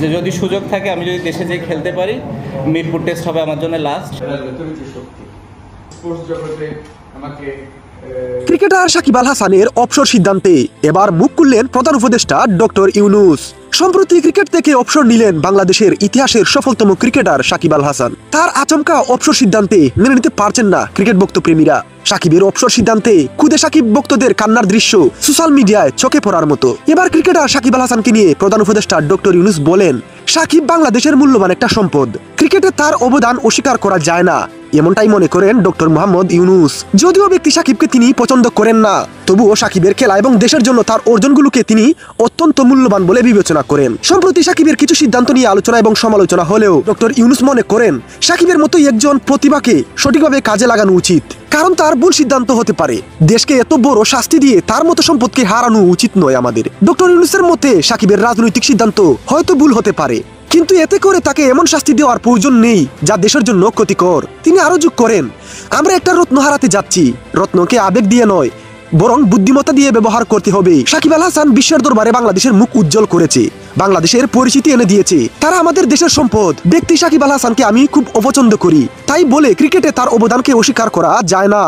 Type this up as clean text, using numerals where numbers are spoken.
যে যদি সুযোগ থাকে আমি যদি দেশে যেয়ে খেলতে পারি, মিরপুর টেস্ট হবে আমার জন্য লাস্ট। ক্রিকেটার সাকিব আল হাসানের অবসর সিদ্ধান্তে এবার মুখ খুললেন প্রধান উপদেষ্টা ডক্টর ইউনূস। সম্প্রতি ক্রিকেট থেকে অবসর নিলেন বাংলাদেশের ইতিহাসের সফলতম ক্রিকেটার সাকিব আল হাসান। তার আচমকা অবসর সিদ্ধান্তে মেনে নিতে পারছেন না ক্রিকেট ভক্ত প্রেমীরা। সাকিবের অবসর সিদ্ধান্তে খুদে সাকিব ভক্তদের কান্নার দৃশ্য সোশ্যাল মিডিয়ায় চোখে পড়ার মতো। এবার ক্রিকেটার সাকিব আল হাসানকে নিয়ে প্রধান উপদেষ্টা ডক্টর ইউনূস বলেন, সাকিব বাংলাদেশের মূল্যবান একটা সম্পদ, ক্রিকেটে তার অবদান অস্বীকার করা যায় না, এমনটাই মনে করেন ডক্টর মোহাম্মদ ইউনূস। যদিও ব্যক্তি সাকিবকে তিনি পছন্দ করেন না, তবুও সাকিবের খেলা এবং দেশের জন্য তার অর্জনগুলোকে তিনি অত্যন্ত মূল্যবান বলে বিবেচনা করেন। সম্প্রতি সাকিবের কিছু সিদ্ধান্ত নিয়ে আলোচনা এবং সমালোচনা হলেও ডক্টর ইউনূস মনে করেন সাকিবের মতো একজন প্রতিভাকে সঠিকভাবে কাজে লাগানো উচিত, কারণ তার ভুল সিদ্ধান্ত হতে পারে। দেশকে এত বড় শাস্তি দিয়ে তার মতো সম্পদকে হারানো উচিত নয় আমাদের। ডক্টর ইউনূসের মতে সাকিবের রাজনৈতিক সিদ্ধান্ত হয়তো ভুল হতে পারে, কিন্তু এতে করে তাকে এমন শাস্তি দেওয়ার প্রয়োজন নেই যা দেশের জন্য ক্ষতিকর। তিনি আরো যোগ করেন, আমরা একটা রত্ন হারাতে যাচ্ছি, রত্নকে আবেগ দিয়ে নয় বরং বুদ্ধিমত্তা দিয়ে ব্যবহার করতে হবে। সাকিব আল হাসান বিশ্বের দরবারে বাংলাদেশের মুখ উজ্জ্বল করেছে, বাংলাদেশের পরিচিতি এনে দিয়েছে, তারা আমাদের দেশের সম্পদ। ব্যক্তি সাকিব আল হাসানকে আমি খুব অপছন্দ করি, তাই বলে ক্রিকেটে তার অবদানকে অস্বীকার করা যায় না।